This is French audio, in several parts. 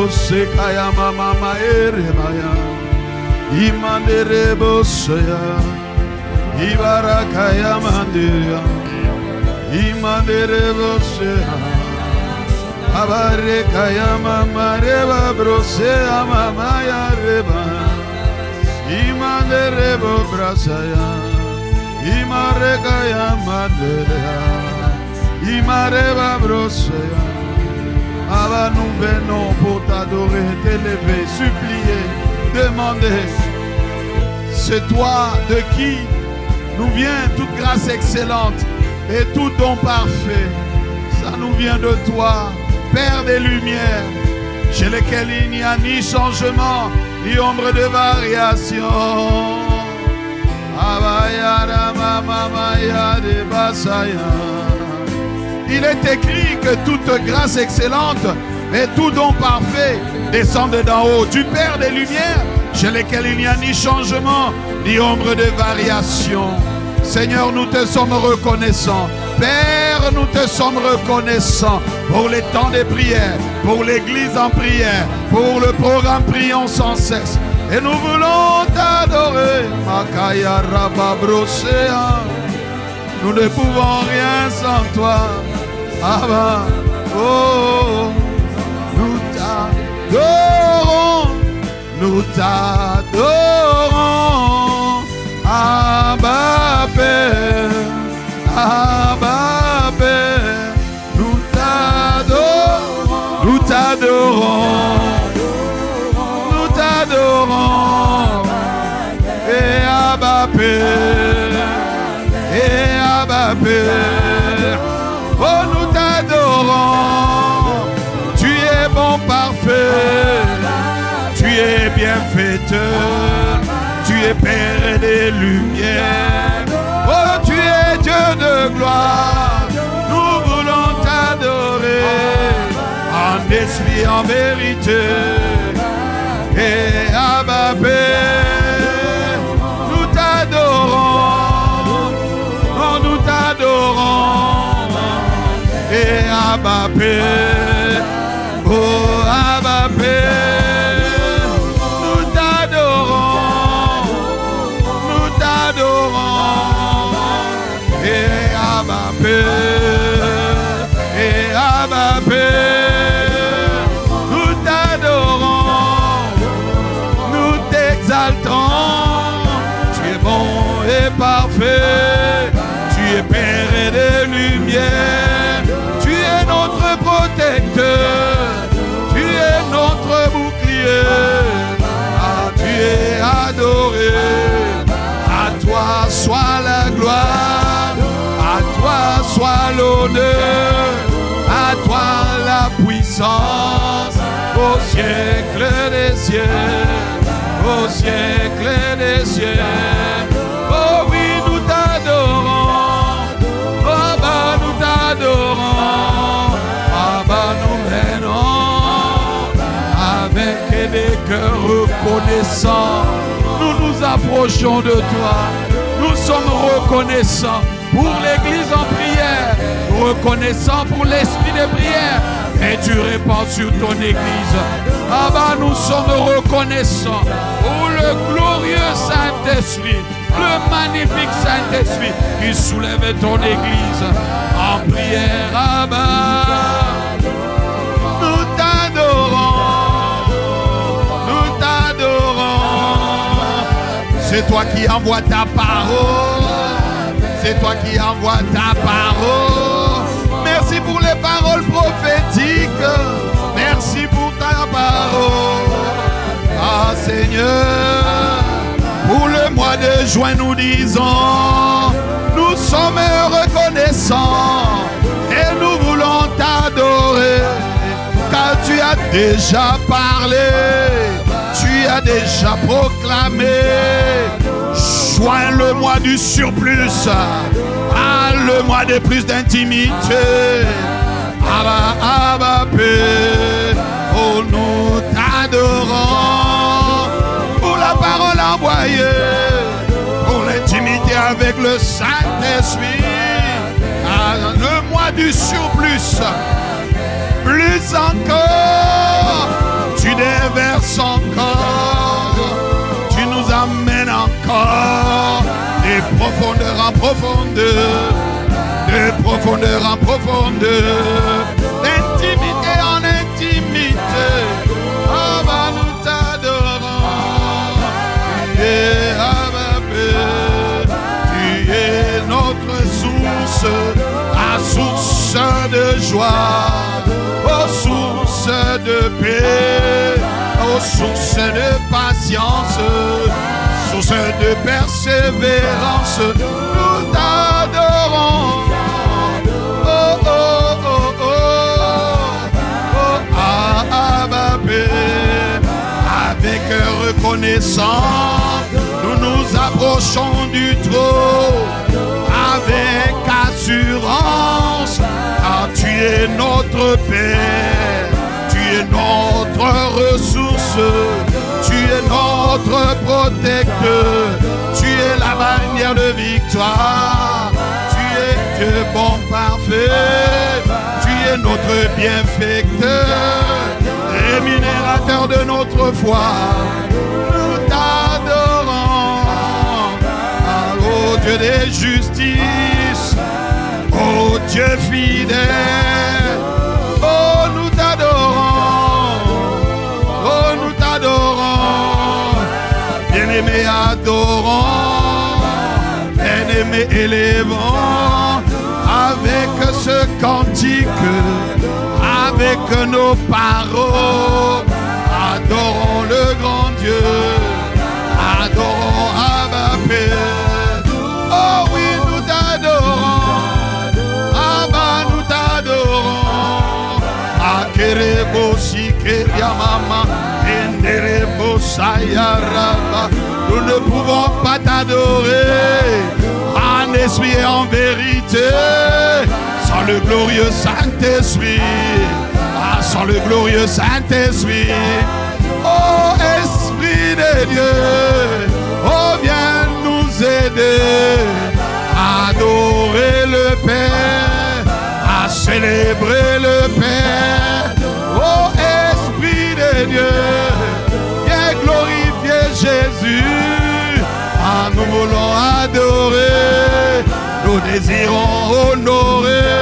brose kaya mama erebaya. Imandere boseya. Ibarakaya mandeya. Imandere boseya. Abarekaya mama reba brose mama ya reba. Imandere bo brasaya. Imarekaya mandeya. Imareba brosaya. Abba, nous venons pour t'adorer, t'élever, supplier, demander. C'est toi de qui nous vient toute grâce excellente et tout don parfait. Ça nous vient de toi, Père des Lumières, chez lesquels il n'y a ni changement, ni ombre de variation. Il est écrit que toute grâce excellente et tout don parfait descendent d'en haut, du Père des Lumières, chez lesquels il n'y a ni changement, ni ombre de variation. Seigneur, nous te sommes reconnaissants. Père, nous te sommes reconnaissants pour les temps de prière, pour l'église en prière, pour le programme Prions sans cesse. Et nous voulons t'adorer. Makaya Rabba Brosea. Nous ne pouvons rien sans toi. Abba, oh, nous t'adorons. Nous t'adorons. Abba Père, Abba Père. Nous t'adorons. Nous t'adorons. Nous t'adorons. Et Abba Père. Et Abba Père, oh nous t'adorons, tu es bon parfait, tu es bienfaiteur, tu es Père des Lumières, oh tu es Dieu de gloire, nous voulons t'adorer, en esprit, en vérité, et Abba Père, nous t'adorons. Nous t'adorons et Abba Père, oh Abba Père, nous t'adorons et Abba Père, nous t'adorons, nous t'exaltons, tu es bon et parfait. Tu es Père des Lumières, tu es notre protecteur, tu es notre bouclier, ah, tu es adoré, à toi soit la gloire, à toi soit l'honneur, à toi la puissance, au siècle des siècles, au siècle des siècles, oh oui nous t'adorons. Nous t'adorons, Abba nous venons avec des cœurs reconnaissants. Nous nous approchons de toi, nous sommes reconnaissants pour l'église en prière, reconnaissants pour l'esprit de prière et tu répands sur ton église. Abba nous sommes reconnaissants pour le glorieux Saint-Esprit, le magnifique Saint-Esprit qui soulève ton église en prière. Abba, nous t'adorons, nous t'adorons. C'est toi qui envoies ta parole, c'est toi qui envoies ta parole. Merci pour les paroles prophétiques, merci pour ta parole. Ah Seigneur, pour le mois de juin, nous disons, nous sommes reconnaissants et nous voulons t'adorer, car tu as déjà parlé, tu as déjà proclamé. Juin, le mois du surplus, ah, le mois de plus d'intimité. Abba, Abba, Père, oh nous t'adorons pour la parole envoyée, pour l'intimité avec le Saint-Esprit. Ah, le mois du surplus, plus encore, tu en profondeur, de profondeur en profondeur, d'intimité en intimité. Abba, nous t'adorons. Tu es Abba Père, tu es notre source, la source de joie, aux sources de paix, aux sources de patience, source de persévérance. Nous t'adorons. Oh, oh, oh, oh, oh, Abba Père. Avec reconnaissance, nous nous approchons du trône. Avec assurance, car tu es notre Père, tu es notre ressource, tu es notre protecteur, tu es la bannière de victoire, tu es Dieu bon parfait, tu es notre bienfaiteur, rémunérateur de notre foi. Nous t'adorons, oh Dieu des justices, oh Dieu fidèle, oh nous t'adorons, oh nous t'adorons, bien-aimé adorons, bien-aimé élevons, avec ce cantique, avec nos paroles, adorons le grand Dieu, adorons Abba Père. Oh oui, nous t'adorons, Abba, nous t'adorons. Akerebo sikeria mama, enderebo sayaraba. Nous ne pouvons pas t'adorer en esprit et en vérité, sans le glorieux Saint-Esprit, sans le glorieux Saint-Esprit. Oh Esprit de Dieu, oh viens nous aider à adorer le Père, à célébrer le Père. Oh Esprit de Dieu, viens glorifier Jésus. Ah, nous voulons adorer, nous désirons honorer.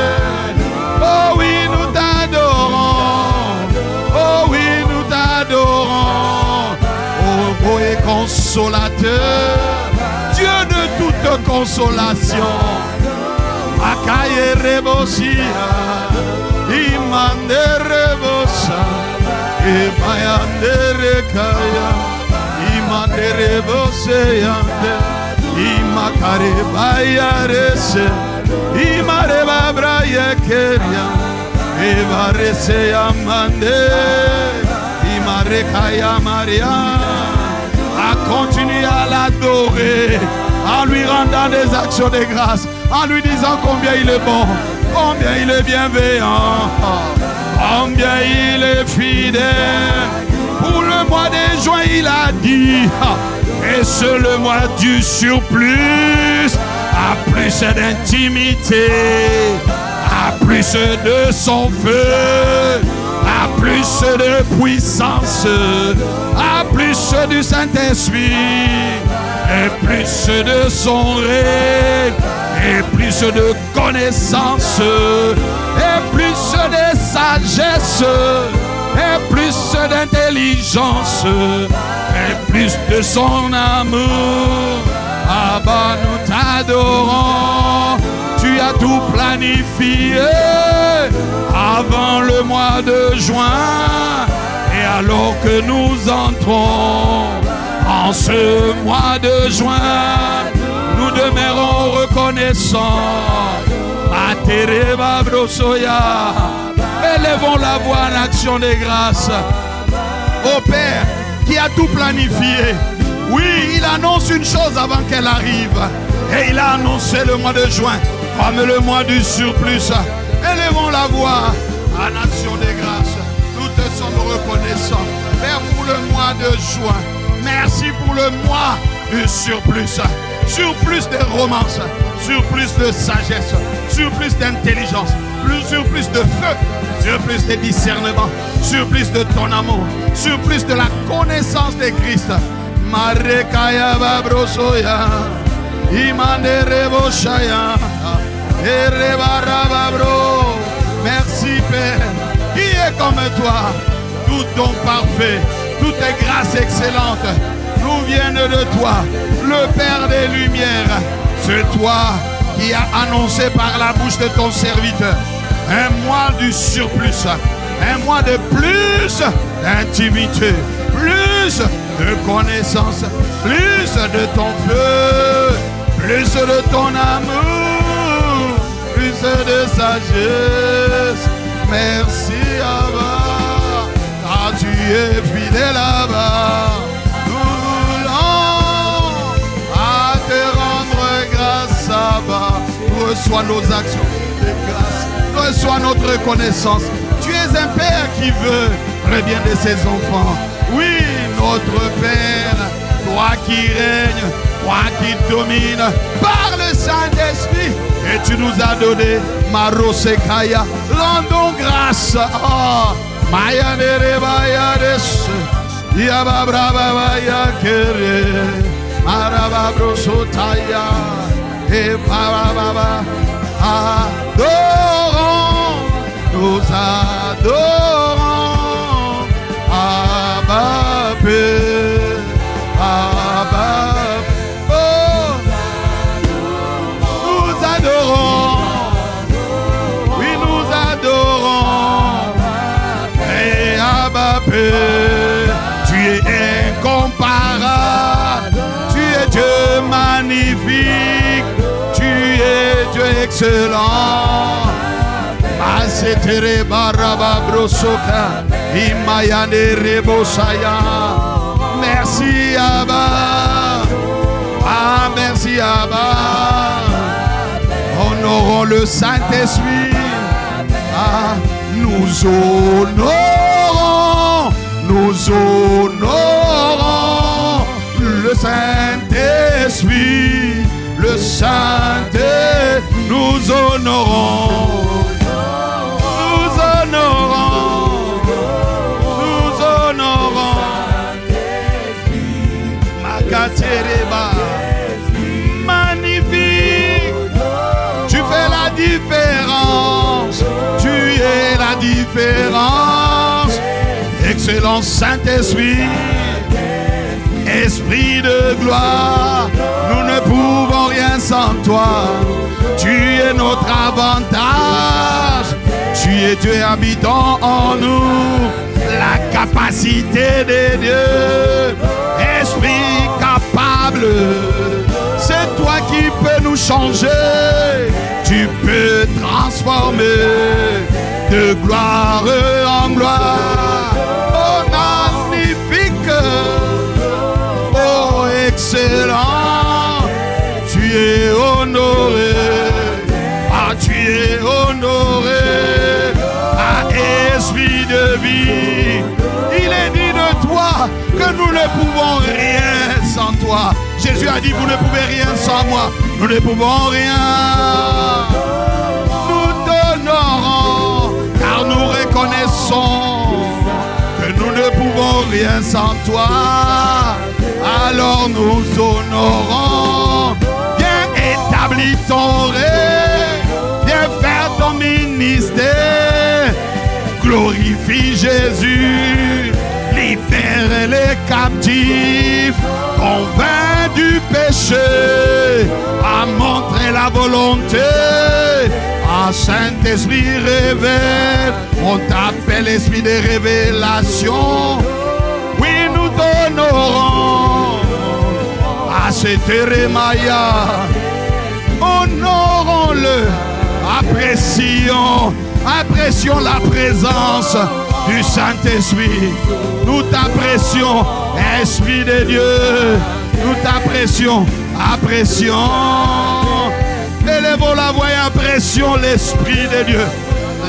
Oh oui, nous t'adorons. Oh oui, nous t'adorons. Oh beau et consolateur, Dieu de toute consolation. Akaye rebosia, imande rebosa, ebayande rekaya, imande reboseyande, imakare bayarese, imare babraye keria, evarese amande, imare kaya maria. À continuer à l'adorer, en lui rendant des actions de grâce, en lui disant combien il est bon, combien il est bienveillant, combien il est fidèle. Pour le mois de juin, il a dit, et c'est le mois du surplus, à plus d'intimité, à plus de son feu, à plus de puissance, à plus du Saint-Esprit, et plus de son règne, et plus de connaissance, et plus de sagesse, et plus d'intelligence, et plus de son amour. Abba, nous t'adorons. Tu as tout planifié avant le mois de juin. Et alors que nous entrons en ce mois de juin, nous demeurons reconnaissants. Atereba brosoya. Élevons la voix en action de grâce. Ô Père, qui a tout planifié. Oui, il annonce une chose avant qu'elle arrive. Et il a annoncé le mois de juin comme le mois du surplus. Élevons la voix en action de grâce. Nous te sommes reconnaissants, Père, pour le mois de juin. Merci pour le mois du surplus. Surplus de romance, surplus de sagesse, surplus d'intelligence, surplus de feu, surplus de discernement, surplus de ton amour, surplus de la connaissance de Christ. Marekaya babrosoya, Merci Père. Qui est comme toi? Tout don parfait, toutes tes grâces excellentes nous viennent de toi, le Père des Lumières. C'est toi qui as annoncé par la bouche de ton serviteur un mois du surplus, un mois de plus d'intimité, plus de connaissance, plus de ton feu, plus de ton amour, plus de sagesse. Merci Abba, car tu es fidèle Abba. Nous voulons à te rendre grâce Abba. Reçois nos actions de grâce, reçois notre reconnaissance. Tu es un Père qui veut le bien de ses enfants. Oui, notre Père, toi qui règnes, toi qui domines par le Saint-Esprit. Et tu nous as donné Marosekaya. Rendons grâce. Oh, Maya Nerebaya Des. Yababra Babaya Kere. Marababro Sotaya. Et Baba. Adorons. Nous adorons. Abba Père. Abba. Oui, nous adorons. Et Abba Père, tu es incomparable. Tu es Dieu magnifique. Tu es Dieu excellent. Asetere baraba brosoka. Imayane rebosaya. Merci Abba. Ah, merci Abba. Honorons le Saint-Esprit. Ah, nous honorons le Saint-Esprit. Le Saint-Esprit, nous honorons. Nous honorons. Nous honorons. Makatereba. Magnifique. Tu fais la différence. Tu es la différence. Excellent Saint-Esprit. Esprit de gloire. Nous ne pouvons rien sans toi. Tu es notre avantage. Tu es Dieu habitant en nous. La capacité de Dieu. Esprit capable. C'est toi qui peux nous changer. Tu peux transformer de gloire en gloire. Oh magnifique, oh excellent, tu es honoré. Ah, tu es honoré. Ah, esprit de vie. Il est dit de toi que nous ne pouvons rien sans toi. Jésus a dit, vous ne pouvez rien sans moi. Nous ne pouvons rien. Nous t'honorons, car nous reconnaissons que nous ne pouvons rien sans toi. Alors nous honorons. Viens établir ton règne. Viens faire ton ministère. Glorifie Jésus. Libère les captifs. Convainc du péché, à montrer la volonté, à Saint-Esprit révèle, on t'appelle esprit de révélation. Oui, nous t'honorons, à cet Érémaya, honorons-le, apprécions la présence du Saint-Esprit. Nous t'apprécions, Esprit de Dieu. Nous t'apprécions, apprécions. Élevons la voix et apprécions l'Esprit de Dieu.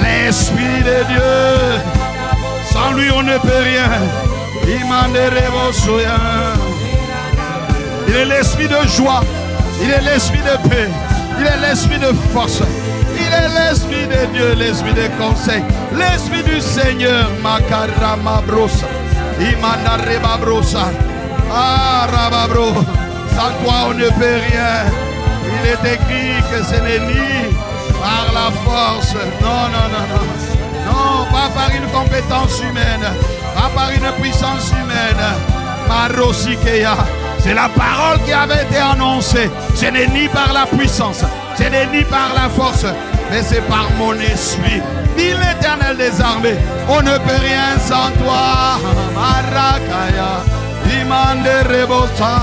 L'Esprit de Dieu. Sans lui, on ne peut rien. Il est l'esprit de joie. Il est l'esprit de paix. Il est l'esprit de force. Il est l'Esprit de Dieu, l'Esprit de conseil, l'Esprit du Seigneur. Makarama brosa, Imanareba brosa. Ah, Rababro, sans toi on ne peut rien. Il est écrit que ce n'est ni par la force. Non, non, non, non. Non, pas par une compétence humaine. Pas par une puissance humaine. Marosikeya. C'est la parole qui avait été annoncée. Ce n'est ni par la puissance. Ce n'est ni par la force. Mais c'est par mon esprit. Dit l'Éternel des armées. On ne peut rien sans toi. Marakaya. Imande Rebosa.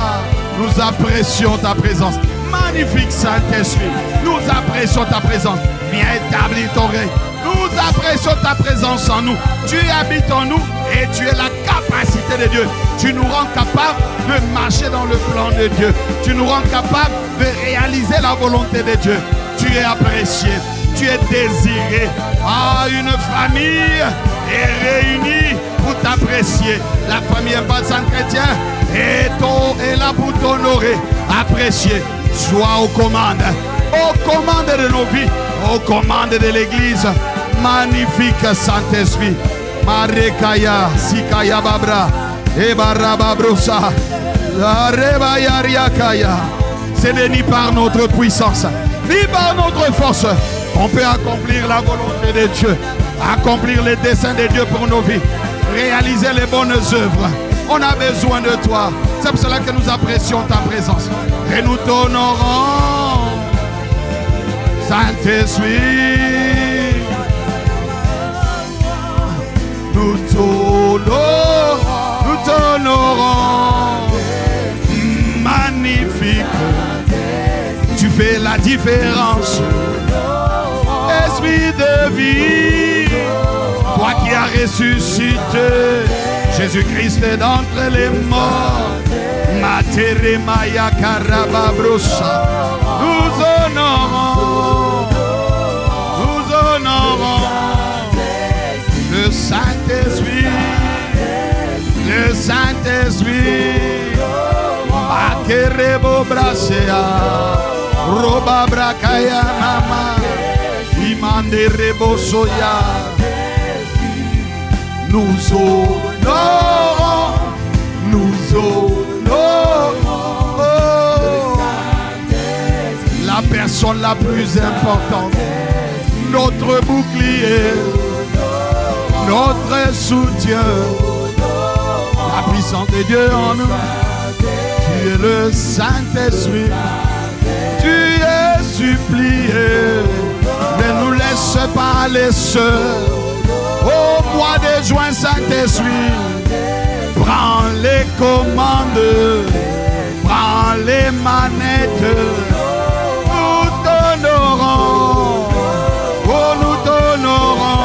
Nous apprécions ta présence. Magnifique Saint-Esprit. Nous apprécions ta présence. Viens établir ton règne. Nous apprécions ta présence en nous. Tu habites en nous et tu es la capacité de Dieu. Tu nous rends capables de marcher dans le plan de Dieu. Tu nous rends capables de réaliser la volonté de Dieu. Tu es apprécié. Tu es désiré. Ah, une famille est réunie pour t'apprécier. La famille Impact Chrétien est là pour t'honorer. Apprécié. Sois aux commandes de nos vies, aux commandes de l'Église. Magnifique Saint-Esprit. Marekaya, Sikaya Babra, Ebarababrosa, Arebayariakaya. Ce n'est ni par notre puissance, ni par notre force qu'on peut accomplir la volonté de Dieu, accomplir les desseins de Dieu pour nos vies, réaliser les bonnes œuvres. On a besoin de toi. C'est pour cela que nous apprécions ta présence. Et nous t'honorons, Saint-Esprit. Nous t'honorons. Magnifique. Tu fais la différence. Esprit de vie, toi qui as ressuscité Jésus-Christ d'entre les morts. Matere Maya Karababrosa. Nous honorons le Saint-Esprit, le Saint-Esprit. Akerebo Brasea, Roba Brakaya Mama, Imande Rebo Soya. Nous honorons, la personne la plus importante, notre bouclier, notre soutien, la puissance de Dieu en nous. Tu es le Saint-Esprit, tu es supplié, ne nous laisse pas aller seuls. Au mois de juin, Saint-Esprit, prends les commandes, prends les manettes. Nous t'honorons, oh nous t'honorons.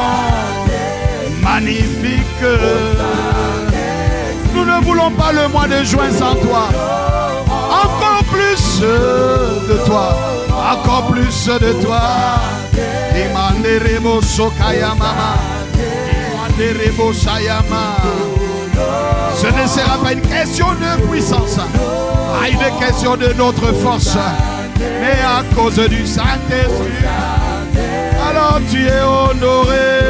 Magnifique. Nous ne voulons pas le mois de juin sans toi. Encore plus de toi, encore plus de toi. Imanderebo Sokaya Mama. Ce ne sera pas une question de puissance, une question de notre force, mais à cause du Saint-Esprit. Alors tu es honoré.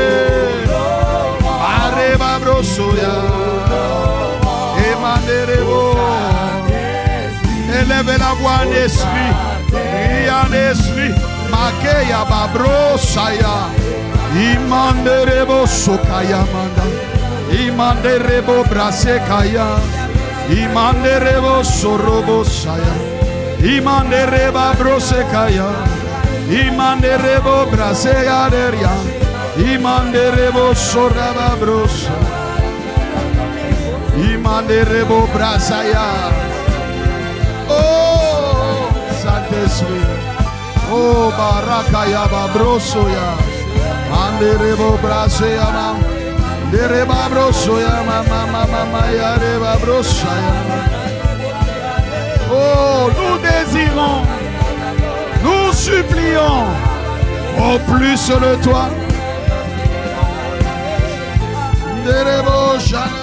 Areba Brosoya. Emanderebo. Élève la voix en esprit. Crie en esprit. Makeya Babrosaya. Imanderebo Sokaya Manda. Imanderebo Brasekaya. Imanderebo Sorobo Saya. Imandereba Brosekaya. Imanderebo Brasea Deria. Imanderebo Soraba Brosa. Imanderebo Brasaya. Oh, Saint-Esprit. Oh, Barakaya Babrosoya. Manderebo Brasea Mama. Dereba Brosoya Mama Yareba Brosaya. Oh, nous désirons, nous supplions au plus de toi. Derebo Shaya.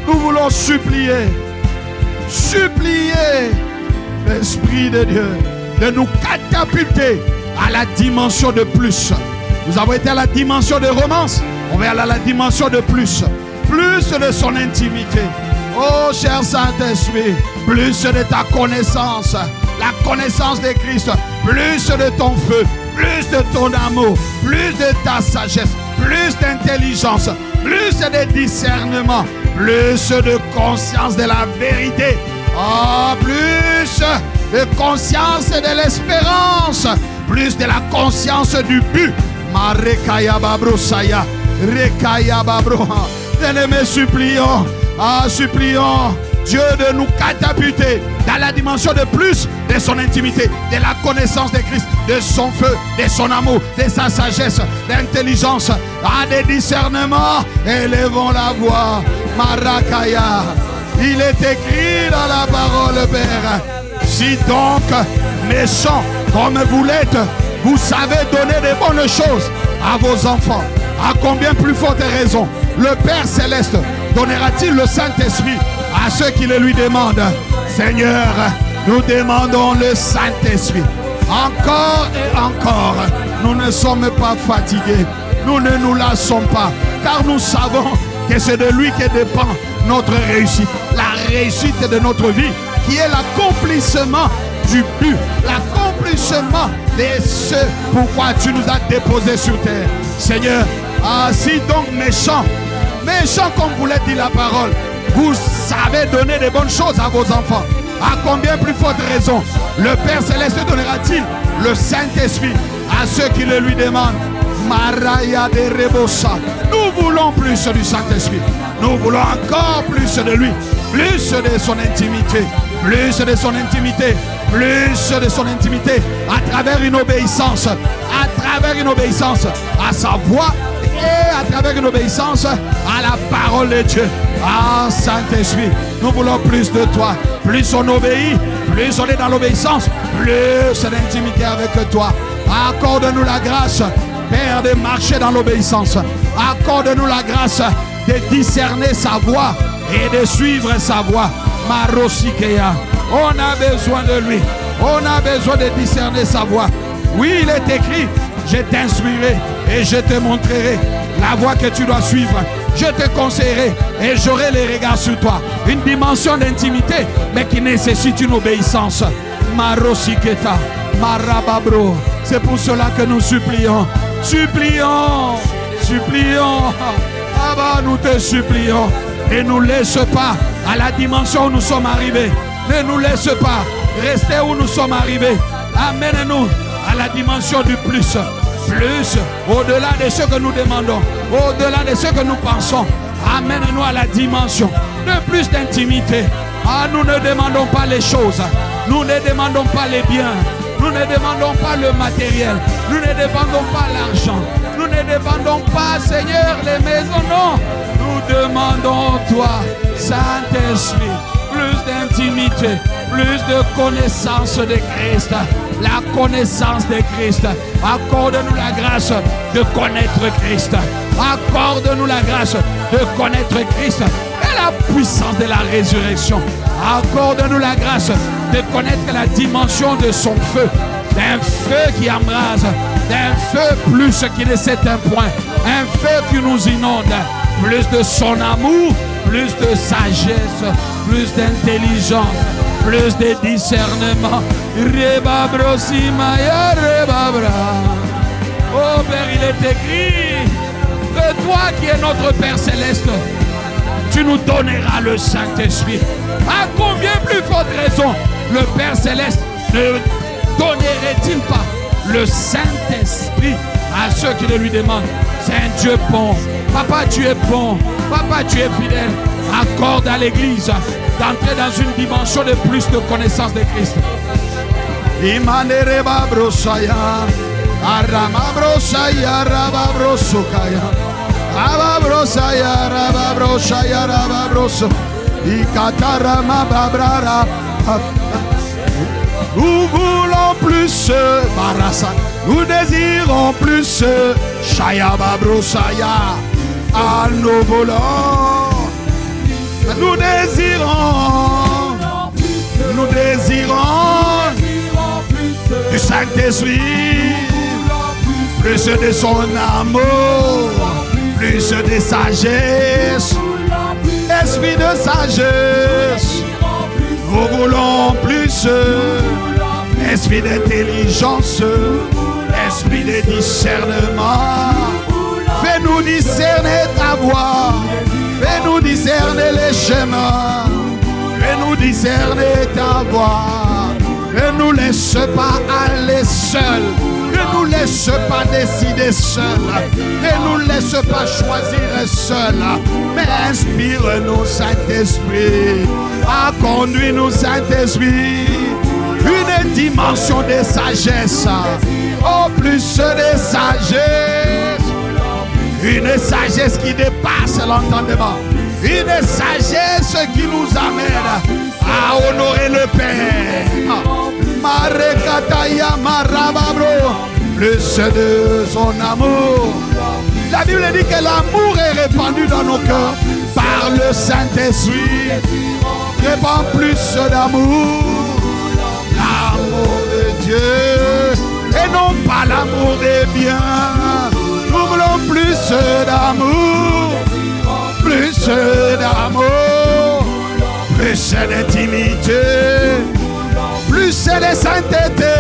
Nous voulons supplier l'Esprit de Dieu de nous catapulter à la dimension de plus. Nous avons été à la dimension de romance, on va aller à la dimension de plus de son intimité, Oh, cher Saint-Esprit, plus de ta connaissance, la connaissance de Christ, plus de ton feu, plus de ton amour, plus de ta sagesse, plus d'intelligence, plus de discernement, plus de conscience de la vérité, plus de conscience de l'espérance, plus de la conscience du but. Marekaya babro saya, rekaya babro. Bien-aimés, supplions, supplions Dieu de nous catapulter dans la dimension de plus de son intimité, de la connaissance de Christ, de son feu, de son amour, de sa sagesse, d'intelligence, des discernements. Élevons la voix. Marakaya. Il est écrit dans la parole, Père. Si donc, méchants comme vous l'êtes, vous savez donner de bonnes choses à vos enfants, à combien plus forte raison le Père Céleste donnera-t-il le Saint-Esprit à ceux qui le lui demandent? Seigneur, nous demandons le Saint-Esprit. Encore et encore, nous ne sommes pas fatigués. Nous ne nous lassons pas, car nous savons que c'est de lui que dépend notre réussite. La réussite de notre vie, qui est l'accomplissement du but, l'accomplissement de ce pourquoi tu nous as déposés sur terre. Seigneur, si donc méchants comme vous l'a dit la parole, vous savez donner de bonnes choses à vos enfants, à combien plus forte raison le Père Céleste donnera-t-il le Saint-Esprit à ceux qui le lui demandent? Maraya de Rebosa. Nous voulons plus du Saint-Esprit. Nous voulons encore plus de lui, plus de son intimité, plus de son intimité, plus de son intimité à travers une obéissance, à sa voix et à travers une obéissance à la parole de Dieu. Saint-Esprit, nous voulons plus de toi. Plus on obéit, plus on est dans l'obéissance, plus d'intimité avec toi. Accorde-nous la grâce, Père, de marcher dans l'obéissance. Accorde-nous la grâce de discerner sa voix et de suivre sa voix. Marosikeya. On a besoin de lui. On a besoin de discerner sa voix. Oui, il est écrit, je t'instruirai et je te montrerai la voie que tu dois suivre. Je te conseillerai et j'aurai les regards sur toi. Une dimension d'intimité, mais qui nécessite une obéissance. Marosiketa, Marababro. C'est pour cela que nous supplions. Supplions. Abba, nous te supplions. Et ne nous laisse pas à la dimension où nous sommes arrivés. Ne nous laisse pas rester où nous sommes arrivés. Amène-nous à la dimension du plus. Plus, au-delà de ce que nous demandons, au-delà de ce que nous pensons. Amène-nous à la dimension de plus d'intimité. Nous ne demandons pas les choses. Nous ne demandons pas les biens. Nous ne demandons pas le matériel. Nous ne demandons pas l'argent. Nous ne demandons pas, Seigneur, les maisons. Non. Nous demandons toi, Saint-Esprit, plus d'intimité, plus de connaissance de Christ. La connaissance de Christ. Accorde-nous la grâce de connaître Christ. Accorde-nous la grâce de connaître Christ et la puissance de la résurrection. Accorde-nous la grâce de connaître la dimension de son feu. D'un feu qui embrase, d'un feu plus qui ne s'éteint point, un feu qui nous inonde, plus de son amour, plus de sagesse, plus d'intelligence, plus de discernement. Rebabrosimaya rebabra. Oh Père, il est écrit que toi qui es notre Père Céleste, tu nous donneras le Saint-Esprit. À combien plus forte raison le Père Céleste ne donnerait-il pas le Saint-Esprit à ceux qui le lui demandent? C'est un Dieu bon. Papa, tu es bon. Papa, tu es fidèle. Accorde à l'Église d'entrer dans une dimension de plus de connaissance de Christ. Imanereba brosaya, arama brosaya, raba brosokaya, raba brosaya, raba brosaya, raba broso, ikatarama babrara. Nous voulons plus, Barasa. Nous désirons plus, Shayaba brosaya. À nos volants. Nous désirons du Saint-Esprit, plus de son amour, plus de sagesse Esprit de sagesse, nous voulons plus. Esprit d'intelligence, esprit de discernement, fais-nous discerner ta voix, fais-nous discerner les chemins, fais-nous discerner ta voix. Ne nous laisse pas aller seuls, ne nous laisse pas décider seuls, ne nous laisse pas choisir seuls, mais inspire-nous, Saint-Esprit, conduis-nous, Saint-Esprit, une dimension de sagesse, oh plus de sagesse, une sagesse qui dépasse l'entendement, une sagesse qui nous amène à honorer le Père. Marekataya marababro, plus de son amour. La Bible dit que l'amour est répandu dans nos cœurs par le Saint-Esprit. Répand plus d'amour, l'amour de Dieu et non pas l'amour des biens. Nous voulons plus d'amour, plus d'amour, plus d'intimité, plus de sainteté,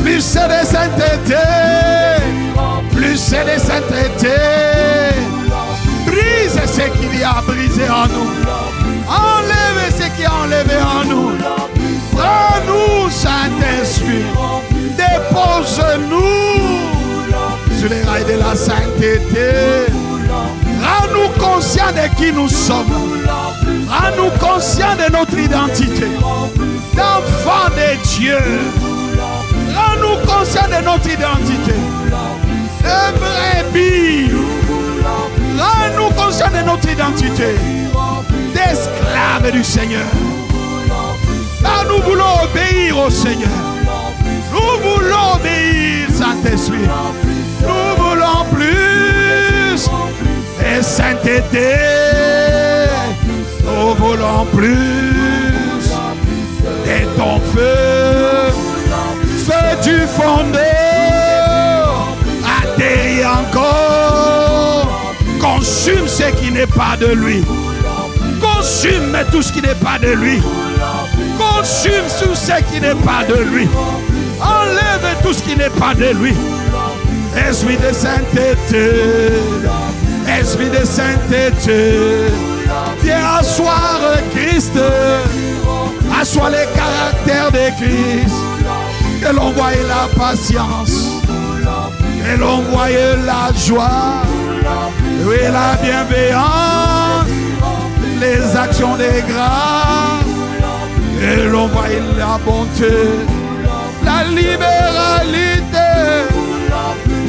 plus de sainteté, plus de sainteté. Brise ce qu'il y a brisé en nous, enlève ce qui est enlevé en nous. Prends-nous, Saint-Esprit, dépose-nous sur les rails de la sainteté. Rends-nous conscients de qui nous sommes. Rends-nous conscients de notre identité d'enfants de Dieu. Rends-nous conscients de notre identité de brebis. Rends-nous conscients de notre identité d'esclaves du Seigneur. Car nous voulons obéir au Seigneur. Nous voulons obéir, Saint-Esprit. Nous voulons plus de sainteté. Nous voulons plus de ton feu. Feu du fondé. Atterris encore. Consume ce qui n'est pas de lui. Consume tout ce qui n'est pas de lui. Consume tout ce qui n'est pas de lui. Enlève tout ce qui n'est pas de lui. Esprit de sainteté, esprit de sainteté, viens asseoir Christ, asseoir les caractères de Christ, que l'on voie la patience, que l'on voie la joie, et la bienveillance, les actions de grâce, et l'on voie la bonté, la libéralité.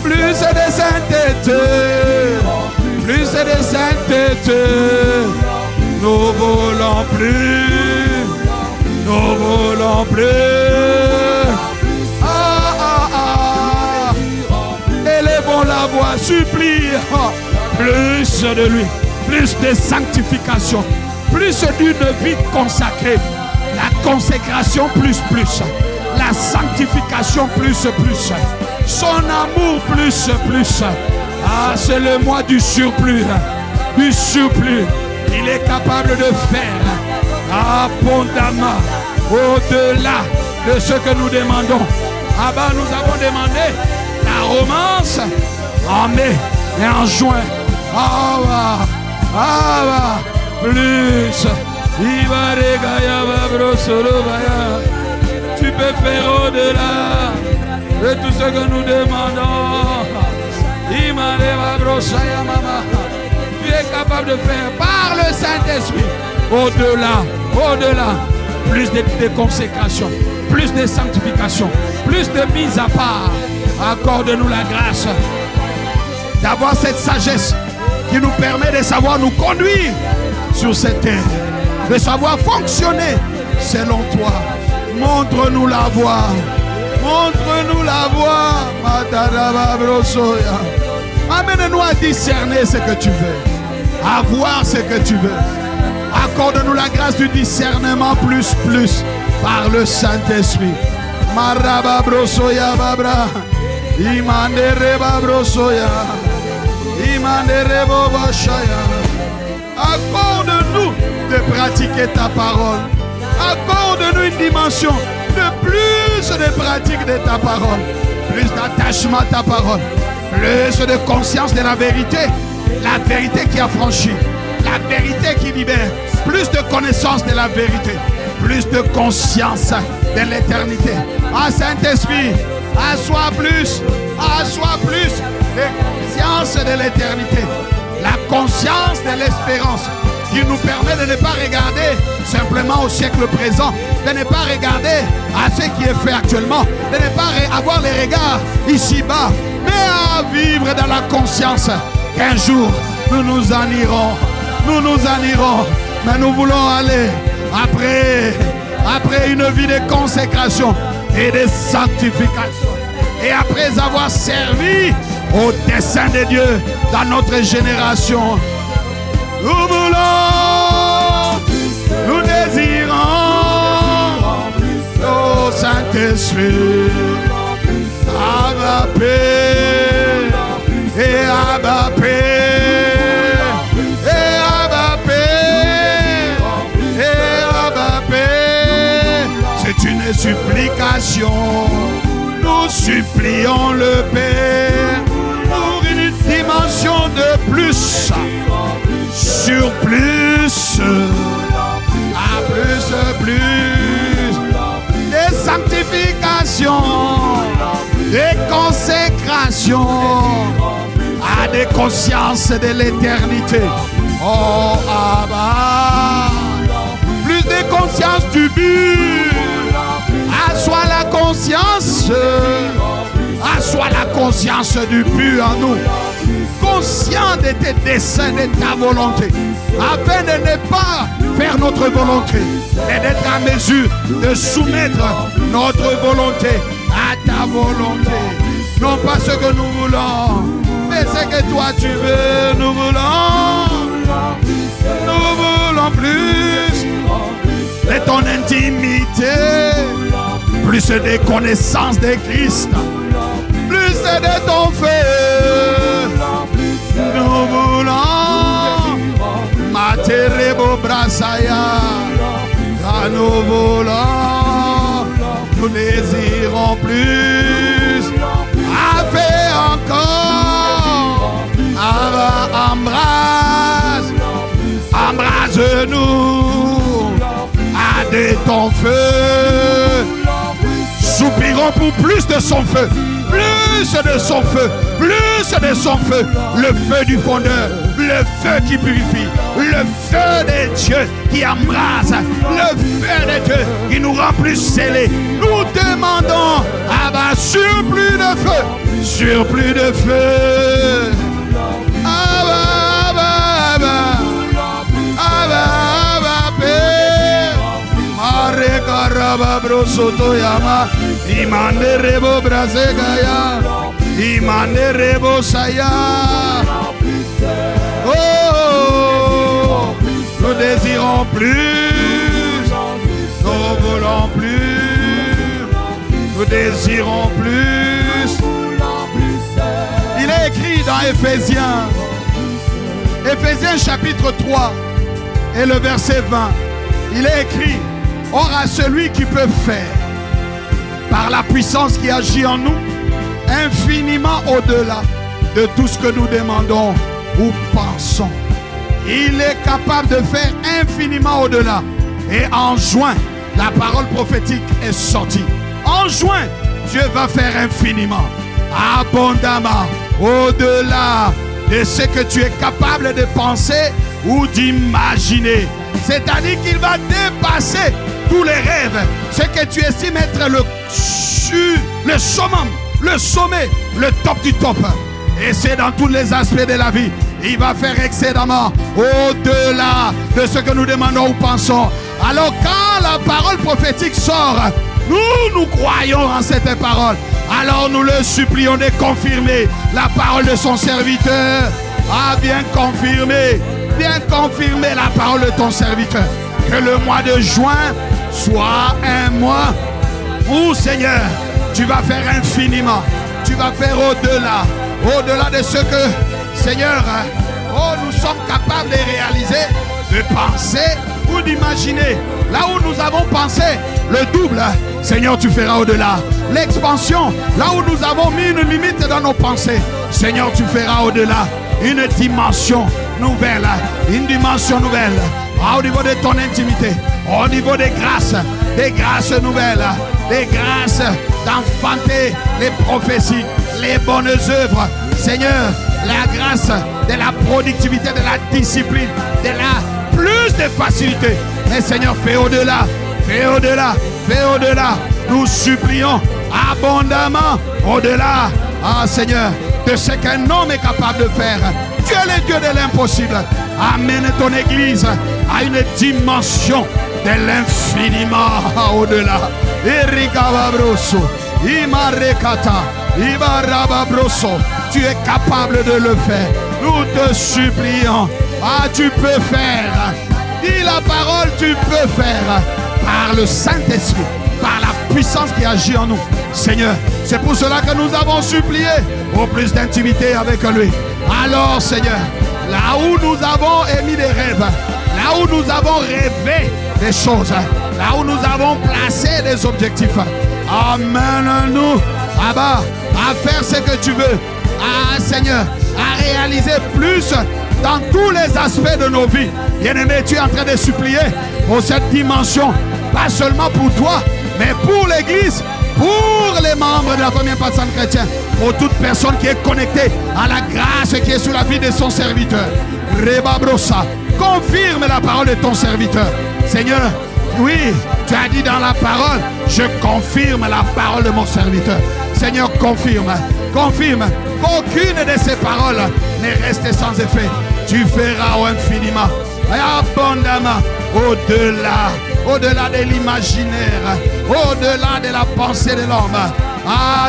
Plus de sainteté, plus de sainteté, nous voulons plus, nous voulons plus. Élevons la voix, supplie, plus de lui, plus de sanctification, plus d'une vie consacrée, la consécration plus, la sanctification plus. Son amour plus. C'est le mois du surplus. Il est capable de faire abondamment au-delà de ce que nous demandons. Nous avons demandé la romance en mai et en juin. Plus. Tu peux faire au-delà de tout ce que nous demandons. Tu es capable de faire par le Saint-Esprit au-delà, plus de consécration, plus de sanctification, plus de mise à part. Accorde-nous la grâce d'avoir cette sagesse qui nous permet de savoir nous conduire sur cette terre, de savoir fonctionner selon toi. Montre-nous la voie. Montre-nous la voie. Amène-nous à discerner ce que tu veux, à voir ce que tu veux. Accorde-nous la grâce du discernement plus par le Saint-Esprit. Marababrosoya babra. Imandere babrosoya. Imandere bobashaya. Accorde-nous de pratiquer ta parole. Accorde-nous une dimension de plus de pratique de ta parole. Plus d'attachement à ta parole. Plus de conscience de la vérité. La vérité qui affranchit. La vérité qui libère. Plus de connaissance de la vérité. Plus de conscience de l'éternité. Ah, Saint-Esprit, assois plus de conscience de l'éternité. La conscience de l'espérance qui nous permet de ne pas regarder simplement au siècle présent, de ne pas regarder à ce qui est fait actuellement, de ne pas avoir les regards ici-bas, mais à vivre dans la conscience qu'un jour nous nous en irons. Nous nous en irons, mais nous voulons aller après une vie de consécration et de sanctification. Et après avoir servi au dessein de Dieu dans notre génération, nous voulons, nous désirons, oh Saint-Esprit, Abba-Pé, et Abba-Pé, et Abba-Pé, et Abba-Pé. C'est une supplication. Nous supplions le Père pour une dimension de plus, sur plus, à plus, des sanctifications, des consécrations, à des consciences de l'éternité. Oh Abba, plus de conscience du but. Assois la conscience, assois la conscience du but en nous, conscient de tes desseins, de ta volonté, afin de ne pas faire notre volonté, mais d'être en mesure de soumettre notre volonté à ta volonté. Non pas ce que nous voulons, mais ce que toi tu veux. Nous voulons plus de ton intimité, plus de connaissances de Christ, plus de ton feu. Nous voulons Materebo Brasaya, nous voulons, nous désirons plus. Ave encore, embrase-nous à de ton feu. Soupirons pour plus de son feu, plus de son feu, plus de son feu, le feu du fondeur, le feu qui purifie, le feu de Dieu qui embrase, le feu de Dieu qui nous rend plus scellés. Nous demandons, Abba, sur plus de feu, sur plus de feu. Abba, Abba, Abba, Abba, Abba, Père. Marekaraba brosoto yama, imande rebo brasegaya, imande rebo saya. Oh, nous désirons plus, nous voulons plus, nous désirons plus. Il est écrit dans Éphésiens chapitre 3 et le verset 20. Il est écrit: or à celui qui peut faire, par la puissance qui agit en nous, infiniment au-delà de tout ce que nous demandons ou pensons. Il est capable de faire infiniment au-delà. Et en juin, la parole prophétique est sortie. En juin, Dieu va faire infiniment, abondamment, au-delà de ce que tu es capable de penser ou d'imaginer. C'est-à-dire qu'il va dépasser tous les rêves, ce que tu estimes être le summum, le sommet, le top du top. Et c'est dans tous les aspects de la vie. Il va faire excédemment au-delà de ce que nous demandons ou pensons. Alors quand la parole prophétique sort, nous croyons en cette parole. Alors nous le supplions de confirmer la parole de son serviteur. Ah, bien confirmer la parole de ton serviteur. Que le mois de juin soit un mois où, Seigneur, tu vas faire infiniment. Tu vas faire au-delà de ce que, Seigneur, Oh, nous sommes capables de réaliser, de penser ou d'imaginer. Là où nous avons pensé le double, Seigneur, tu feras au-delà. L'expansion, là où nous avons mis une limite dans nos pensées, Seigneur, tu feras au-delà. Une dimension nouvelle, au niveau de ton intimité, au niveau des grâces nouvelles, des grâces d'enfanter les prophéties, les bonnes œuvres. Seigneur, la grâce de la productivité, de la discipline, de la plus de facilité. Mais Seigneur, fais au-delà, fais au-delà, fais au-delà. Nous supplions abondamment au-delà, Seigneur, de ce qu'un homme est capable de faire. Tu es le Dieu de l'impossible. Amène ton Église à une dimension de l'infiniment au-delà. Tu es capable de le faire. Nous te supplions. Tu peux faire. Dis la parole, tu peux faire. Par le Saint-Esprit, par la puissance qui agit en nous. Seigneur, c'est pour cela que nous avons supplié au plus d'intimité avec lui. Alors, Seigneur, là où nous avons émis des rêves, là où nous avons rêvé des choses, là où nous avons placé des objectifs, amène-nous à faire ce que tu veux, Seigneur, à réaliser plus dans tous les aspects de nos vies. Bien-aimé, tu es en train de supplier pour cette dimension, pas seulement pour toi, mais pour l'Église, pour les membres de la famille Patsan chrétien, pour toute personne qui est connectée à la grâce qui est sur la vie de son serviteur. Reba Brossa, confirme la parole de ton serviteur. Seigneur, oui, tu as dit dans la parole, je confirme la parole de mon serviteur. Seigneur, confirme qu'aucune de ces paroles n'est restée sans effet. Tu feras infiniment et abondamment au-delà de l'imaginaire, au-delà de la pensée de l'homme.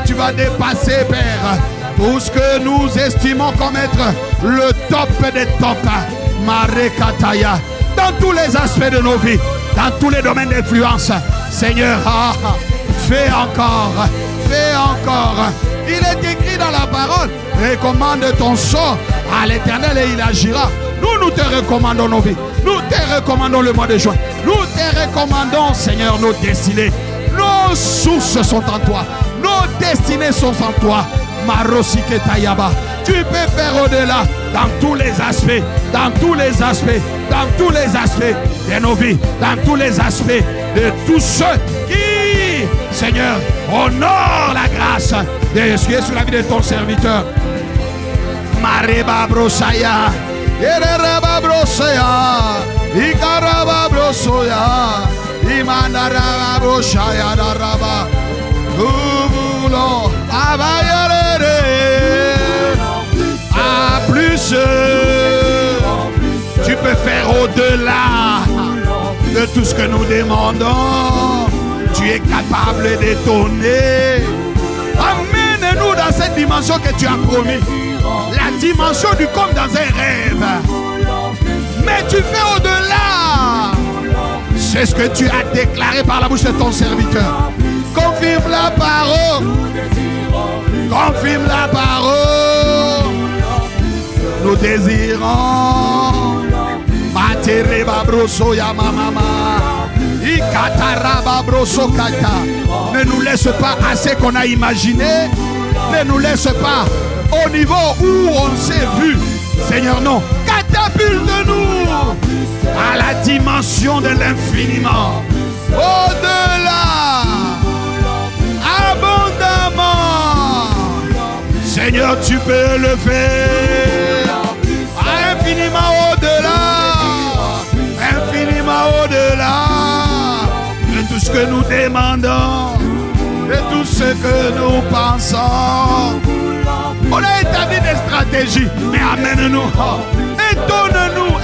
Tu vas dépasser, Père, tout ce que nous estimons comme être le top des tops. Marekataya, dans tous les aspects de nos vies, dans tous les domaines d'influence. Seigneur, fais encore. Il est écrit dans la parole, recommande ton sort à l'Éternel et il agira. Nous te recommandons nos vies. Nous te recommandons le mois de juin. Nous te recommandons, Seigneur, nos destinées. Nos sources sont en toi. Nos destinées sont en toi. Marosike Tayaba. Tu peux faire au-delà dans tous les aspects, de nos vies, dans tous les aspects de tous ceux qui, Seigneur, honorent la grâce de ce qui est sur la vie de ton serviteur. Mareba Brosaya. Yereba Brosaya. Ikaraba Brosoya. Imandaraba Brosaya Daraba. Nous voulons abayere à plus. Tu peux faire au-delà de tout ce que nous demandons. Tu es capable d'étonner. Amène-nous dans cette dimension que tu as promis. La dimension du comme dans un rêve. Mais tu fais au-delà. C'est ce que tu as déclaré par la bouche de ton serviteur. Confirme la parole. Confirme la parole. Nous désirons. Matereba broso ya mama. Ikataraba broso kata. Ne nous laisse pas assez qu'on a imaginé. Ne nous laisse pas au niveau où on s'est vu. Seigneur, non. Catapulte-nous à la dimension de l'infiniment. Au-delà. Abondamment. Seigneur, tu peux le faire. Infiniment au-delà. Infiniment au-delà de tout ce que nous demandons, de tout ce que nous pensons. On a établi des stratégies, mais amène-nous. Étonne-nous.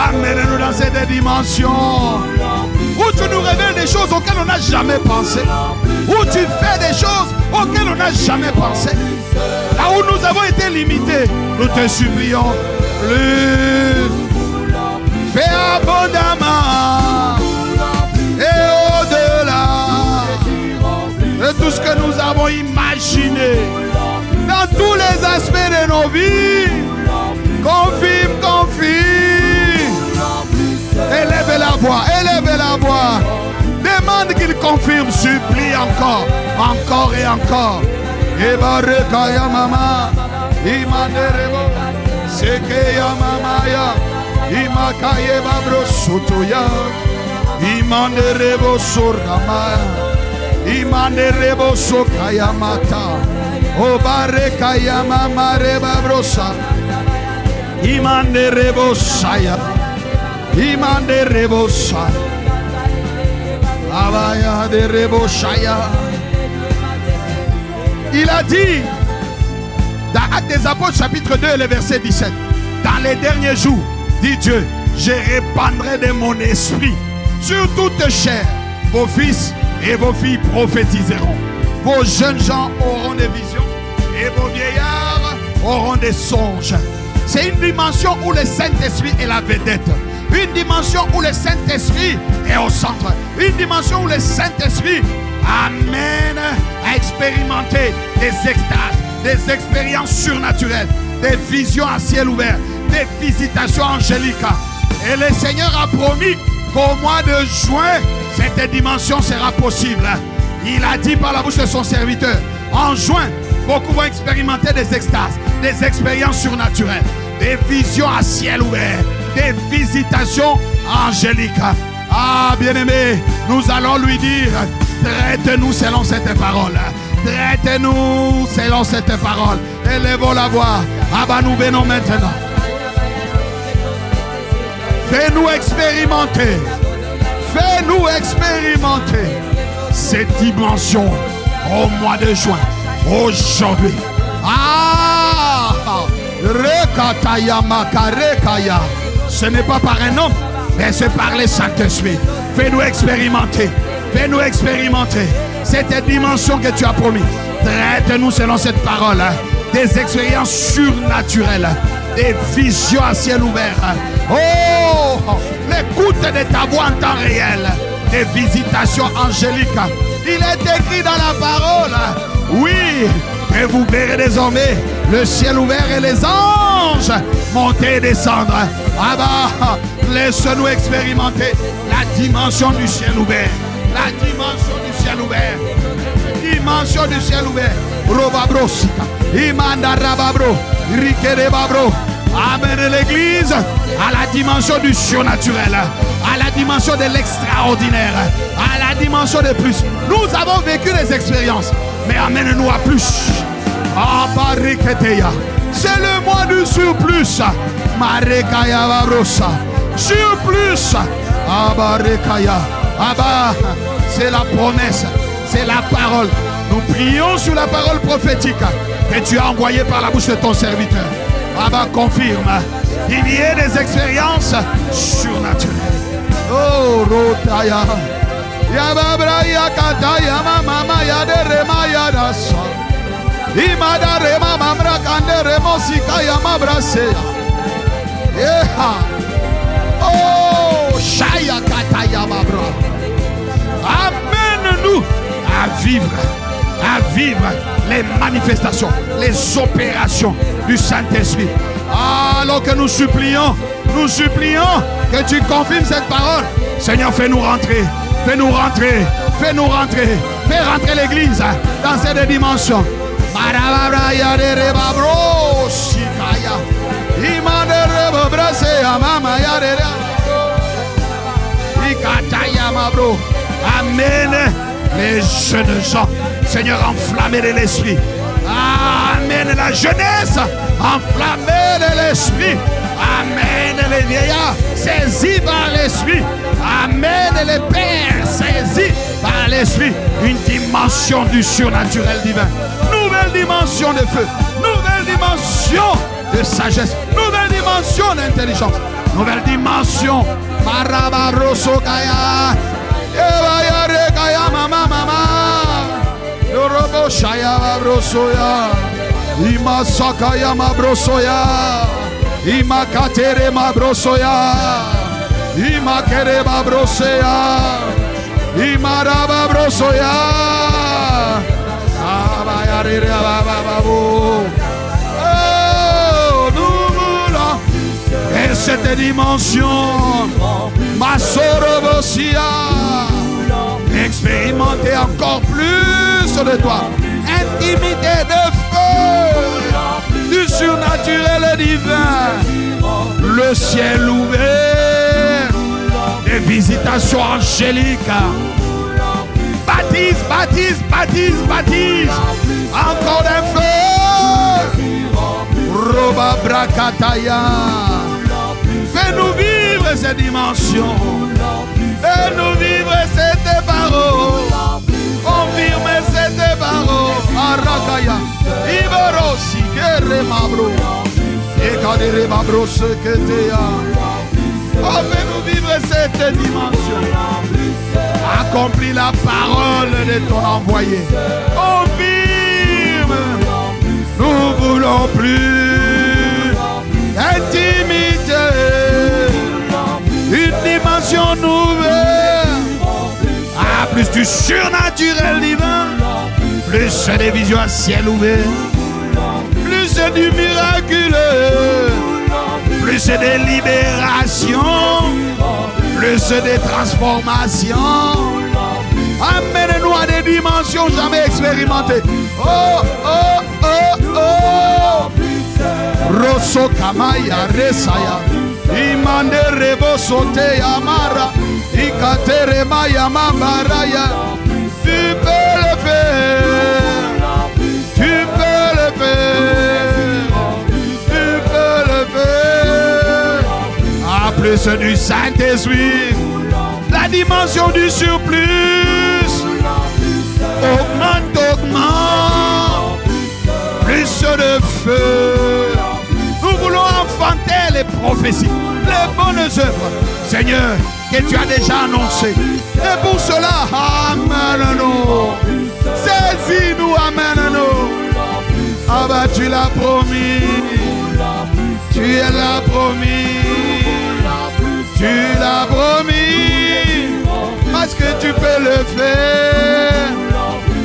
Amène-nous dans cette dimension où tu nous révèles des choses auxquelles on n'a jamais pensé. Où tu fais des choses auxquelles on n'a jamais pensé. Là où nous avons été limités, nous te supplions. Plus. Fais abondamment et au-delà de tout ce que nous avons imaginé dans tous les aspects de nos vies. Confirme, confirme. Élève la voix, élève la voix. Demande qu'il confirme, supplie encore, encore et encore. Ebarekaya mama, imanerebo, sekeya mamaya, imakaye babro sotoya, imanerebo sorgama, imanerebo sokaya mata, obarekaya mama rebabrosa, imanerebo saya, imanerebo saya, abaya de rebo saya. Il a dit dans Actes des Apôtres chapitre 2 le verset 17, dans les derniers jours, dit Dieu, je répandrai de mon esprit sur toute chair. Vos fils et vos filles prophétiseront. Vos jeunes gens auront des visions et vos vieillards auront des songes. C'est une dimension où le Saint-Esprit est la vedette. Une dimension où le Saint-Esprit est au centre. Une dimension où le Saint-Esprit amène à expérimenter des extases, des expériences surnaturelles, des visions à ciel ouvert, des visitations angéliques. Et le Seigneur a promis qu'au mois de juin, cette dimension sera possible. Il a dit par la bouche de son serviteur, en juin, beaucoup vont expérimenter des extases, des expériences surnaturelles, des visions à ciel ouvert, des visitations angéliques. Ah, bien-aimé, nous allons lui dire, traite-nous selon cette parole. Traite-nous selon cette parole. Élevons la voix. Ah bah, nous venons maintenant. Fais-nous expérimenter. Fais-nous expérimenter cette dimension au mois de juin. Aujourd'hui. Ah! Rekataya makarekaya. Ce n'est pas par un homme, mais c'est par le Saint-Esprit. Fais-nous expérimenter. Fais-nous expérimenter cette dimension que tu as promis. Traite-nous selon cette parole. Des expériences surnaturelles. Des visions à ciel ouvert. Oh! L'écoute de ta voix en temps réel. Des visitations angéliques. Il est écrit dans la parole. Oui, que vous verrez désormais le ciel ouvert et les anges monter et descendre. Ah bah, laisse-nous expérimenter la dimension du ciel ouvert. La dimension du ciel ouvert. Dimension du ciel ouvert. Robabrosika. Imanda rababro. Rikere babro. Amène l'église à la dimension du surnaturel, à la dimension de l'extraordinaire, à la dimension de plus. Nous avons vécu des expériences, mais amène-nous à plus. C'est le mois du surplus. Marekaya babrosa. Surplus. Abarekaya. Abba, c'est la promesse, c'est la parole. Nous prions sur la parole prophétique que tu as envoyée par la bouche de ton serviteur. Abba, confirme qu'il y ait des expériences surnaturelles. Oh, Rotaya. Yababraya Kataya Mama Yaderema Yadasa. Imada Rema Mamra Kanderemo Sikaya Mabrasea. Yeah. Oh, Shaya Kataya Mabra. Amène-nous à vivre les manifestations, les opérations du Saint-Esprit. Alors que nous supplions que tu confirmes cette parole. Seigneur, fais-nous rentrer, fais-nous rentrer, fais-nous rentrer, fais rentrer l'église dans cette dimension. Amène les jeunes gens, Seigneur, enflammés de l'esprit. Amène la jeunesse, enflammée de l'esprit. Amène les vieillards, saisis par l'esprit. Amène les pères, saisis par l'esprit. Une dimension du surnaturel divin. Nouvelle dimension de feu. Nouvelle dimension de sagesse. Nouvelle dimension d'intelligence. Nouvelle dimension. Marabarosokaya. Evayare kaya mama mama. Robo shaya mabrosoya. Imasakaya mabrosoya. Imakatere mabrosoya. Imakere mabrosoya. Imaraba brosoya. Abayare bababu. Oh, nous voulons ces dimensions. Masorobosia. Expérimenter encore plus de toi. Intimité de feu. Du surnaturel et divin. Le ciel ouvert. Des visitations angéliques. Baptise, baptise, baptise, baptise. Encore d'un feu. Roba Brakataya. Fais-nous vivre ces dimensions. Fais-nous vivre cette parole. Confirme cette parole. Arakaya. Iberosi Keremabro. Ekadere Mabro Seketea. Oh, fais-nous vivre cette dimension. Accomplis la parole de ton envoyé. Confirme. Nous voulons plus intimité. Une dimension nouvelle. Ah, plus du surnaturel divin. Plus des visions à ciel ouvert. Plus du miraculeux. Plus des libérations. Plus des transformations. Amène-nous à des dimensions jamais expérimentées. Oh, oh, oh, oh. Rosso Kamaya Resaya. Imande Rebo Sote Amara. Ikatere Maya Mamaraya. Tu peux le faire. Tu peux le faire. Tu peux le faire. À plus du Saint-Esprit. La dimension du surplus. Augmente, augmente. Plus de feu. Nous voulons enfanter les prophéties, les bonnes œuvres, Seigneur, que tu as déjà annoncées. Et pour cela, amène-nous. Saisis-nous, amène-nous. Ah bah tu l'as promis. Tu l'as promis. Tu l'as promis. Parce que tu peux le faire.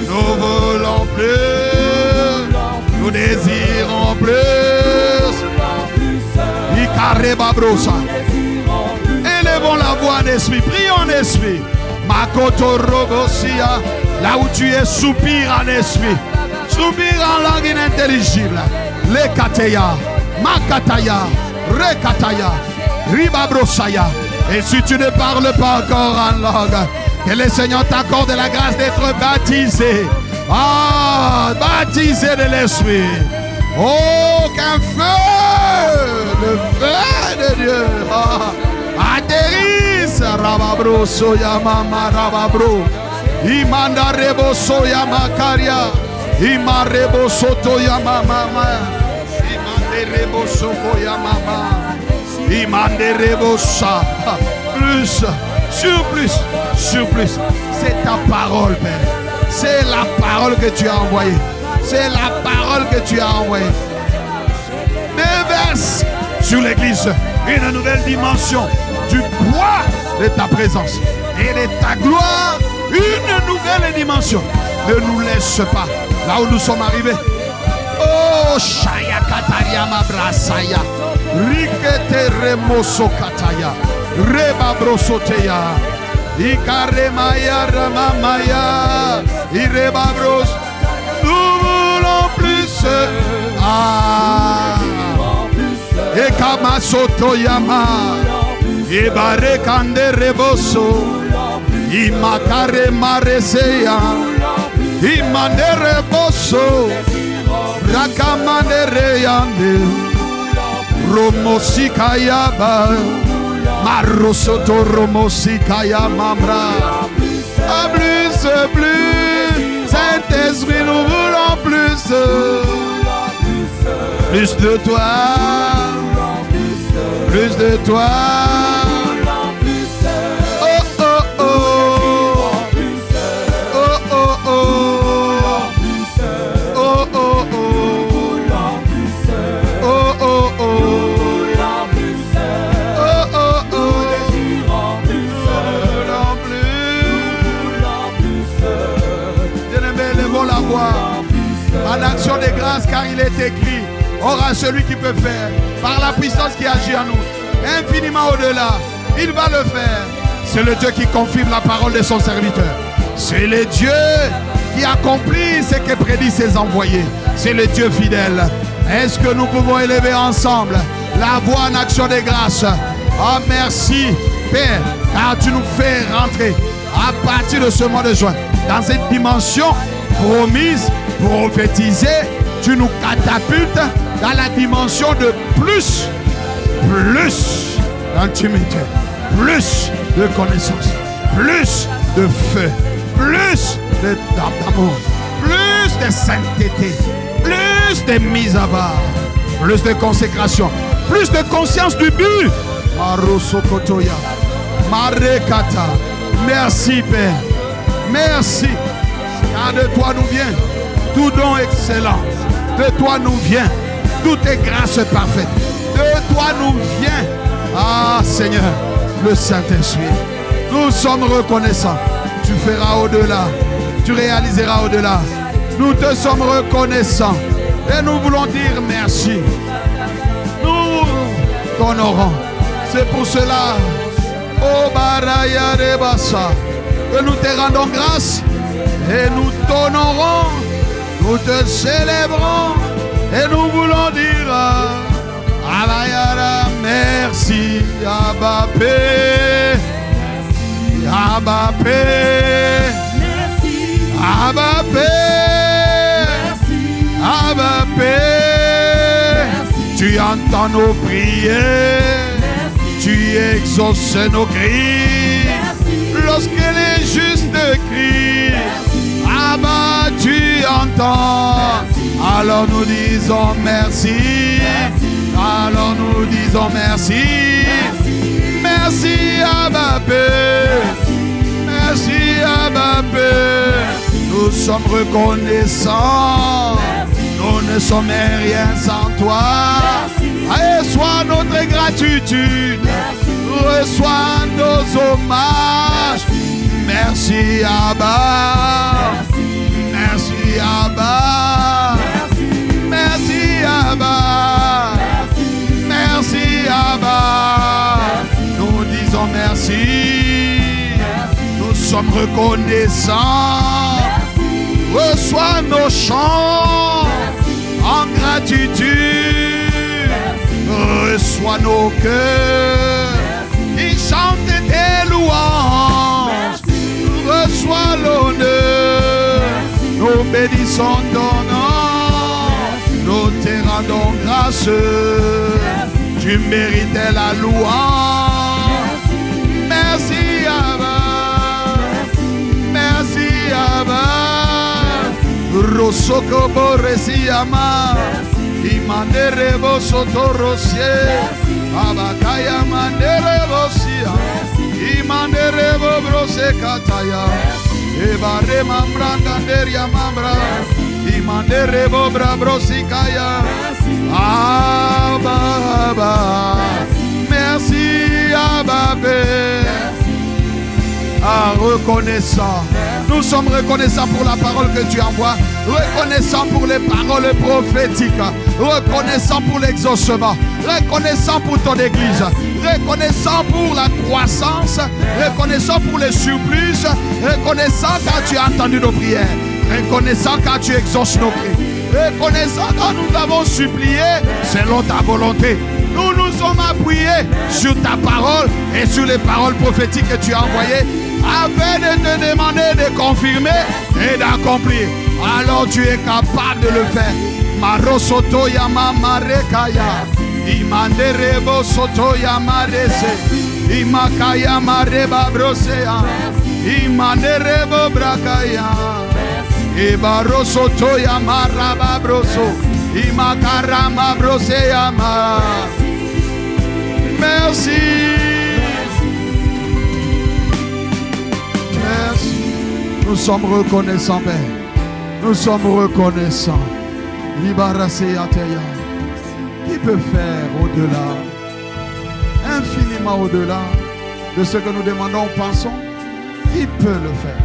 Nous voulons plus. Nous désirons plus. Élevons la voix en esprit, prions en esprit. Makoto Robosia, là où tu es, soupire en esprit, soupire en langue inintelligible. Lekateya, Makataya, Rekataya, Ribabrosaya. Et si tu ne parles pas encore en langue, que le Seigneur t'accorde la grâce d'être baptisé. Ah, baptisé de l'esprit. Oh, qu'un feu, le feu de Dieu, atterrisse. Rababro, Soyamama, Rababro, Imanda Rebo, Soyamakaria, Imarebo, Sotoyamama, Imande Rebo, Sofoyamama, Imande Rebo, Sa, plus, sur plus, c'est ta parole, Père, c'est la parole que tu as envoyée. C'est la parole que tu as envoyée. Déverse sur l'Église une nouvelle dimension du poids de ta présence et de ta gloire. Une nouvelle dimension. Ne nous laisse pas là où nous sommes arrivés. Oh, Shaya Kataria Mabrasaya. Rikete Remoso Kataya. Reba Brosoteya. Ikaremaya Ramamaya. Ireba Bros. Nous voulons plus. Ah. Et Kamasoto Yama. Ibare Kande Reboso. Imakare Mareseya. Imande Reboso. Rakamande Reyande. Romosikayaba. Marosoto Romosikaya Mamra. Plus. Saint-Esprit, nous voulons plus. Plus de toi. Plus de toi. Oh oh oh. Oh oh oh. Oh oh oh. Oh oh oh. En action de grâce, car il est écrit, aura celui qui peut faire, par la puissance qui agit en nous, infiniment au-delà. Il va le faire. C'est le Dieu qui confirme la parole de son serviteur. C'est le Dieu qui accomplit ce que prédit ses envoyés. C'est le Dieu fidèle. Est-ce que nous pouvons élever ensemble la voix en action de grâce? Oh, merci, Père, car tu nous fais rentrer à partir de ce mois de juin dans cette dimension promise, prophétisée. Tu nous catapultes dans la dimension de plus d'intimité, plus de connaissance, plus de feu, plus d'amour, plus de sainteté, plus de mise à part, plus de consécration, plus de conscience du but. Marosokotoya, Marekata. Merci Père, merci, car de toi nous vient tout don excellent, de toi nous vient toute grâce parfaite, de toi nous vient, ah Seigneur, le Saint-Esprit. Nous sommes reconnaissants, tu feras au-delà, tu réaliseras au-delà. Nous te sommes reconnaissants et nous voulons dire merci. Nous t'honorons. C'est pour cela, oh Baraya Rebassa, que nous te rendons grâce et nous t'honorons, nous te célébrons et nous voulons dire Abayara, merci, Abba Pé, Abba Pé, Abba Pé, Abba Pé. Tu entends nos prières. Tu exauces nos cris. Lorsque les justes crient, Abba, tu entends. Alors nous disons merci. Alors nous disons merci. Merci Abba Père. Merci Abba Père. Nous sommes reconnaissants. Nous ne sommes rien sans toi. Reçois notre gratitude. Reçois nos hommages. Merci Abba. Merci Abba. Merci Abba. Merci Abba. Nous disons merci. Nous sommes reconnaissants. Reçois nos chants en gratitude. Reçois nos cœurs qui chantent tes louanges. Reçois l'honneur. Nous bénissons ton nom. Nous te rendons grâce. Tu méritais la louange. Merci Abba. Merci Abba. Rosoko Boresiyama. Imanderebo Sotorosie. Abakaya Manderebo Sia. Imanderebo Brosekataya. Ebare Mambranda Deria Mambra. Imanderebo Brabrosikaya. Abba. Merci Abba. Ah, reconnaissant. Nous sommes reconnaissants pour la parole que tu envoies. Reconnaissants pour les paroles prophétiques. Reconnaissants pour l'exaucement. Reconnaissants pour ton église. Reconnaissants pour la croissance. Reconnaissants pour les surplus. Reconnaissants car tu as entendu nos prières. Reconnaissants car tu exauces nos cris. Reconnaissants car nous avons supplié selon ta volonté. Nous nous sommes appuyés sur ta parole et sur les paroles prophétiques que tu as envoyées afin de te demander de confirmer et d'accomplir. Alors tu es capable de le faire. Marosoto yama marekaya. Imanderebo soto yama rese. Imakaya mareba brosea. Imanderebo brakaya. Ibarosoto yama rababroso. Imakarama brosea ma. Merci. Merci. Nous sommes reconnaissants, Père. Nous sommes reconnaissants. Qui peut faire au-delà, infiniment au-delà de ce que nous demandons ou pensons? Qui peut le faire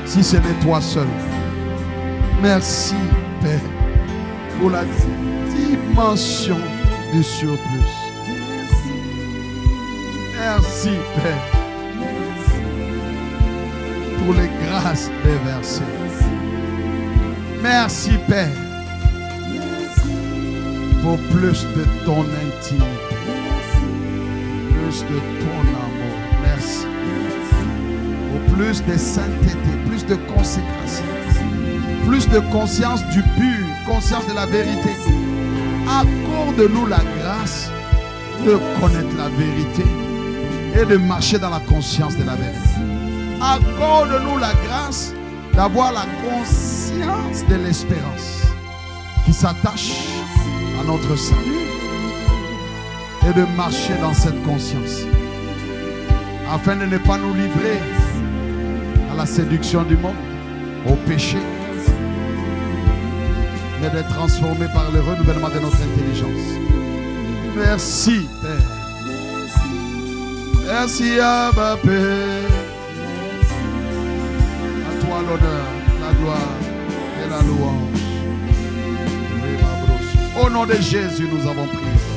si ce n'est toi seul? Merci, Père, pour la dimension du surplus. Merci, Père, pour les grâces déversées. Merci, Père, pour plus de ton intimité, plus de ton amour. Merci. Pour plus de sainteté, plus de consécration, plus de conscience du pur, conscience de la vérité. Accorde-nous la grâce de connaître la vérité et de marcher dans la conscience de la vérité. Accorde-nous la grâce d'avoir la conscience de l'espérance qui s'attache à notre salut et de marcher dans cette conscience afin de ne pas nous livrer à la séduction du monde, au péché, mais d'être transformés par le renouvellement de notre intelligence. Merci, Père. Merci, Abba, Père. À toi l'honneur, la gloire et la louange. Au nom de Jésus, nous avons prié.